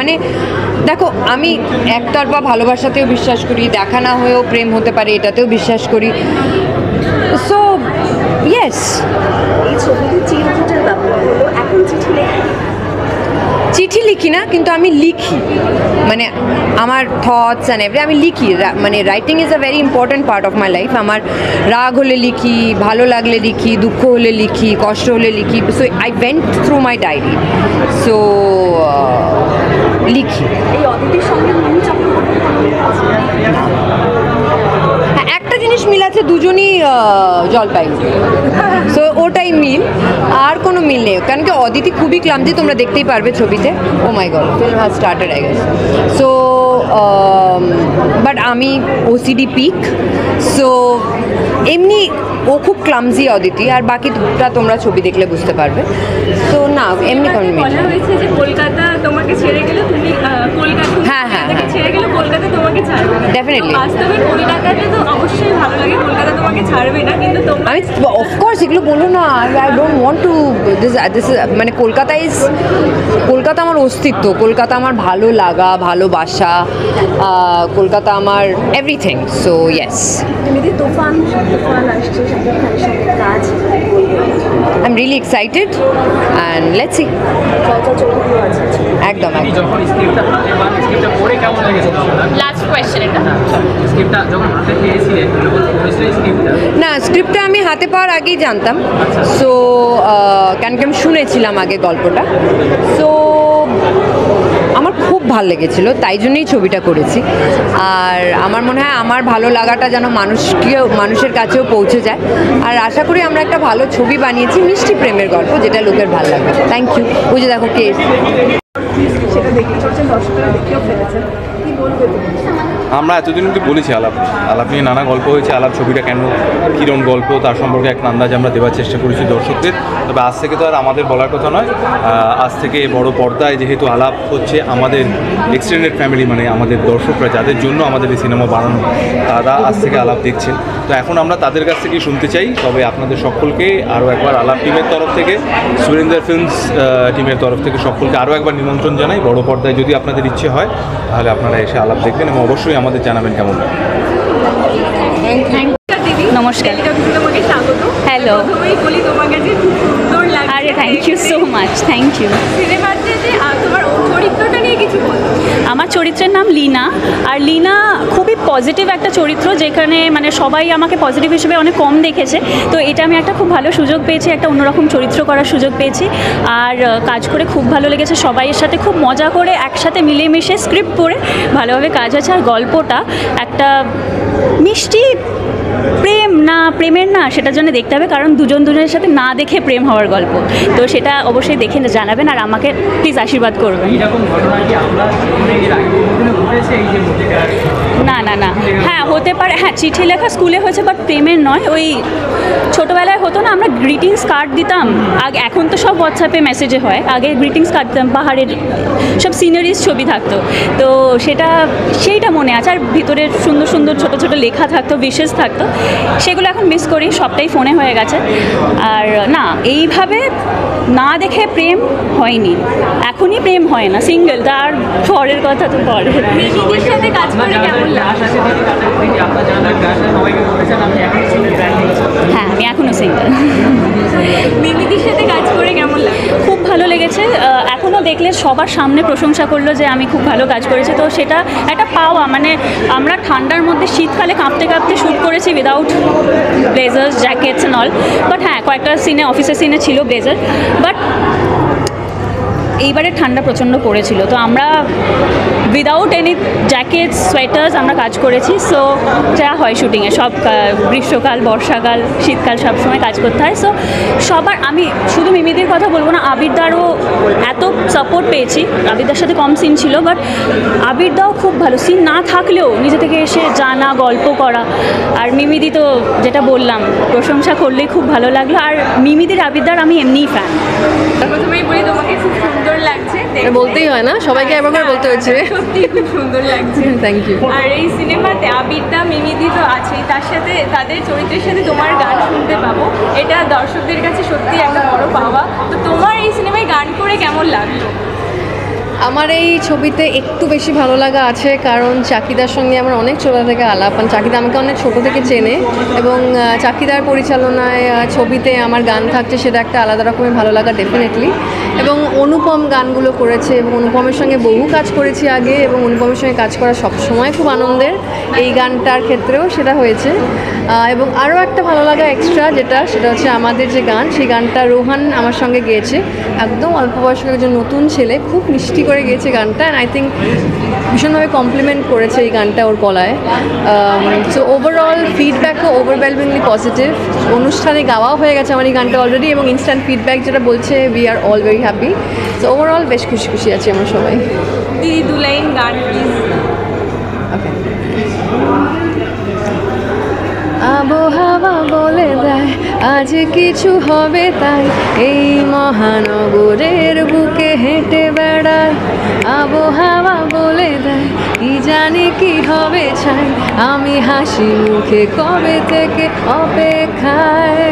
মানে দেখো আমি একতরফা ভালোবাসাতেও বিশ্বাস করি, দেখা না হয়েও প্রেম হতে পারে এটাতেও বিশ্বাস করি। So yes. এই ছবিতে চিরকুটের ব্যাপার হলো, এখন চিঠি লিখি না, কিন্তু আমি লিখি, মানে আমার থটস অ্যান্ড এভরি আমি লিখি। মানে writing is a very important part of my life. আমার রাগ হলে লিখি, ভালো লাগলে লিখি, দুঃখ হলে লিখি, কষ্ট হলে লিখি। So I went through my diary, so লিখি। এই অদিতির সঙ্গে মিমি চক্রবর্তী একটা জিনিস মিল আছে, দুজনই জলপাইগুড়ি, সো ওটাই মিল, আর কোনো মিল নেই। কারণ কি অদিতি খুবই ক্লামজি, তোমরা দেখতেই পারবে ছবিতে। Oh my god, film has started I guess. So but আমি ওসিডি পিক, সো এমনি ও খুব ক্লামজি অদিতি, আর বাকিটা তোমরা ছবি দেখলে বুঝতে পারবে। তো না এমনি কোনো মিল। বলা হয়েছে যে কলকাতা তোমাকে ছেড়ে গেলে তুমি কলকাতা, হ্যাঁ হ্যাঁ ছেড়ে গেলে কলকাতা তোমাকে ছাড়বে না। ডেফিনেটলি। বাস্তবে কলকাতাতে তো অবশ্যই ভালো লাগে, কলকাতা তোমাকে ছাড়বে না, কিন্তু আমি অফকোর্স এগুলো বলো না, I don't want to this মানে কলকাতা আমার অস্তিত্ব, কলকাতা আমার ভালো লাগা, ভালোবাসা, কলকাতা আমার এভরিথিং। সো ইয়েস, তুফান আসছে, শাকিব খানের সঙ্গে কাজ I am really excited and let's see. একদম যখন স্ক্রিপ্টটা হাতে পান, স্ক্রিপ্টটা পড়ে কেমন লেগেছে? লাস্ট কোয়েশ্চেন এটা। স্ক্রিপ্টটা যখন হাতে পেয়েছিলেন, যখন পড়েছিলেন স্ক্রিপ্টটা? না, স্ক্রিপ্টটা আমি হাতে পাওয়ার আগেই জানতাম। সো কেন কি আমি শুনেছিলাম আগে গল্পটা। সো আমার খুব ভালো লেগেছিলো, তাই জন্যই ছবিটা করেছি। আর আমার মনে হয় আমার ভালো লাগাটা যেন মানুষের কাছেও পৌঁছে যায়। আর আশা করি আমরা একটা ভালো ছবি বানিয়েছি, মিষ্টি প্রেমের গল্প, যেটা লোকের ভালো লাগবে। Thank you. বুঝে দেখো কে সেটা দেখতে চলছেন, দর্শকরা দেখেও ফেলেছেন, কি বলবে? আমরা এতদিন অব্দি বলেছি আলাপ নিয়ে নানা গল্প হয়েছে। আলাপ ছবিটা কেন, কীরকম গল্প, তার সম্পর্কে এক আন্দাজ আমরা দেওয়ার চেষ্টা করেছি দর্শকদের। তবে আজ থেকে তো আর আমাদের বলার কথা নয়, আজ থেকে বড় পর্দায় যেহেতু আলাপ হচ্ছে, আমাদের এক্সটেন্ডেড ফ্যামিলি মানে আমাদের দর্শকরা যাদের জন্য আমাদের এই সিনেমা বানানো, তারা আজ থেকে আলাপ দেখছেন। তো এখন আমরা তাদের কাছ থেকেই শুনতে চাই। তবে আপনাদের সকলকে আরও একবার আলাপ টিমের তরফ থেকে, সুরেন্দ্র ফিল্মস টিমের তরফ থেকে সকলকে আরও একবার নিমন্ত্রণ জানাই। বড় পর্দায় যদি আপনাদের ইচ্ছে হয় তাহলে আপনারা এসে আলাপ দেখবেন এবং অবশ্যই আমাদের জানাবেন কেমন লাগে। নমস্কার। তোমাকে স্বাগত। হ্যালো। প্রথমেই বলি তোমাকে যে খুব সুন্দর লাগছে। আরে thank you so much, thank you. সিনেমাতে যে তোমার চরিত্রটা নিয়ে কিছু বলো। আমার চরিত্রের নাম লীনা, আর লীনা খুবই পজিটিভ একটা চরিত্র, যেখানে মানে সবাই আমাকে পজিটিভ হিসেবে অনেক কম দেখেছে। তো এটা আমি একটা খুব ভালো সুযোগ পেয়েছি, একটা অন্যরকম চরিত্র করার সুযোগ পেয়েছি। আর কাজ করে খুব ভালো লেগেছে, সবাইয়ের সাথে খুব মজা করে একসাথে মিলেমিশে স্ক্রিপ্ট পড়ে ভালোভাবে কাজ আছে। আর গল্পটা একটা মিষ্টি প্রেম না, প্রেমের না, সেটার জন্য দেখতে হবে, কারণ দুজনের সাথে না দেখে প্রেম হওয়ার গল্প। তো সেটা অবশ্যই দেখে জানাবেন, আর আমাকে প্লিজ আশীর্বাদ করবেন। এইরকম ঘটনা কি আমরা এর আগে ঘটেছে এই যে না না না, হ্যাঁ হতে পারে, হ্যাঁ চিঠি লেখা স্কুলে হয়েছে, বাট প্রেমের নয়। ওই ছোটোবেলায় হতো না, আমরা গ্রিটিংস কার্ড দিতাম আগে, এখন তো সব হোয়াটসঅ্যাপে মেসেজে হয়, আগে গ্রিটিংস কার্ড দিতাম, পাহাড়ের সব সিনারিজ ছবি থাকতো। তো সেইটা মনে আছে, আর ভিতরে সুন্দর সুন্দর ছোটো ছোটো লেখা থাকতো, উইশেস থাকতো, সেগুলো এখন মিস করি, সবটাই ফোনে হয়ে গেছে। আর না, এইভাবে না দেখে প্রেম হয়নি, এখনই প্রেম হয় না, সিঙ্গেল, তার পরের কথা তো পরে। মিমিদির সাথে কাজ করে কেমন লাগে? হ্যাঁ, আমি এখনও সিঙ্গেল। মিমিদির সাথে কাজ করে কেমন লাগে? খুব ভালো লেগেছে, এখনও দেখলে সবার সামনে প্রশংসা করলো যে আমি খুব ভালো কাজ করেছি। তো সেটা একটা পাওয়া, মানে আমরা ঠান্ডার মধ্যে শীতকালে কাঁপতে কাঁপতে শ্যুট করেছি without blazers, jackets and all. But হ্যাঁ, কয়েকটা সিনে, অফিসের সিনে ছিল ব্লেজার, বাট এইবারে ঠান্ডা প্রচণ্ড পড়েছিল, তো আমরা উইদাউট এনি জ্যাকেটস, সোয়েটার্স আমরা কাজ করেছি। সো যা হয় শুটিংয়ে, সব গ্রীষ্মকাল, বর্ষাকাল, শীতকাল সবসময় কাজ করতে হয়। সো সবার, আমি শুধু মিমিদির কথা বলবো না, আবিরদারও এত সাপোর্ট পেয়েছি। আবিরদার সাথে কম সিন ছিল, বাট আবিরদাও খুব ভালো, সিন না থাকলেও নিজে থেকে এসে জানা, গল্প করা। আর মিমিদি তো যেটা বললাম, প্রশংসা করলেই খুব ভালো লাগলো। আর মিমিদির, আবিরদার আমি এমনিই ফ্যান। প্রথমেই বলি তোমাকে খুব সুন্দর লাগছে, বলতেই হয় না, সবাইকে একবার করে বলতে হচ্ছে। সত্যি খুব সুন্দর লাগছে। Thank you. আর এই সিনেমাতে আবিরদা, মিমিদি তো আছেই, তার সাথে তাদের চরিত্রের সাথে তোমার গান শুনতে পাবো, এটা দর্শকদের কাছে সত্যি একটা বড় পাওয়া। তো তোমার এই সিনেমায় গান করে কেমন লাগলো? আমার এই ছবিতে একটু বেশি ভালো লাগা আছে কারণ চাকিদার সঙ্গে আমার অনেক ছোটো থেকে আলাপ, কারণ চাকিদা আমাকে অনেক ছোটো থেকে চেনে এবং চাকিদার পরিচালনায় ছবিতে আমার গান থাকছে, সেটা একটা আলাদা রকমের ভালো লাগা ডেফিনেটলি। এবং অনুপম গানগুলো করেছে এবং অনুপমের সঙ্গে বহু কাজ করেছি আগে এবং অনুপমের সঙ্গে কাজ করা সবসময় খুব আনন্দের, এই গানটার ক্ষেত্রেও সেটা হয়েছে। এবং আরও একটা ভালো লাগা এক্সট্রা সেটা হচ্ছে আমাদের যে গান, সেই গানটা রোহান আমার সঙ্গে গেয়েছে, একদম অল্প বয়স্ক একজন নতুন ছেলে, খুব মিষ্টি করে গেয়েছে গানটা, অ্যান্ড আই থিঙ্ক ভীষণভাবে কমপ্লিমেন্ট করেছে এই গানটা ওর গলায়। সো ওভারঅল ফিডব্যাকও ওভারওয়েলমিংলি পজিটিভ। অনুষ্ঠানে গাওয়াও হয়ে গেছে আমার এই গানটা অলরেডি এবং ইনস্ট্যান্ট ফিডব্যাক যেটা বলছে we are all very happy. So overall বেশ খুশি খুশি আছি আমরা সবাই। দিদি 2 লাইন গান প্লিজ। আবহাওয়া বলে দেয় আজ কিছু হবে, তাই এই মহানগরের বুকে হেঁটে বেড়ায়। আবহাওয়া বলে দেয় কি জানি কি হবে চাই, আমি হাসি মুখে কবে থেকে অপেক্ষায়।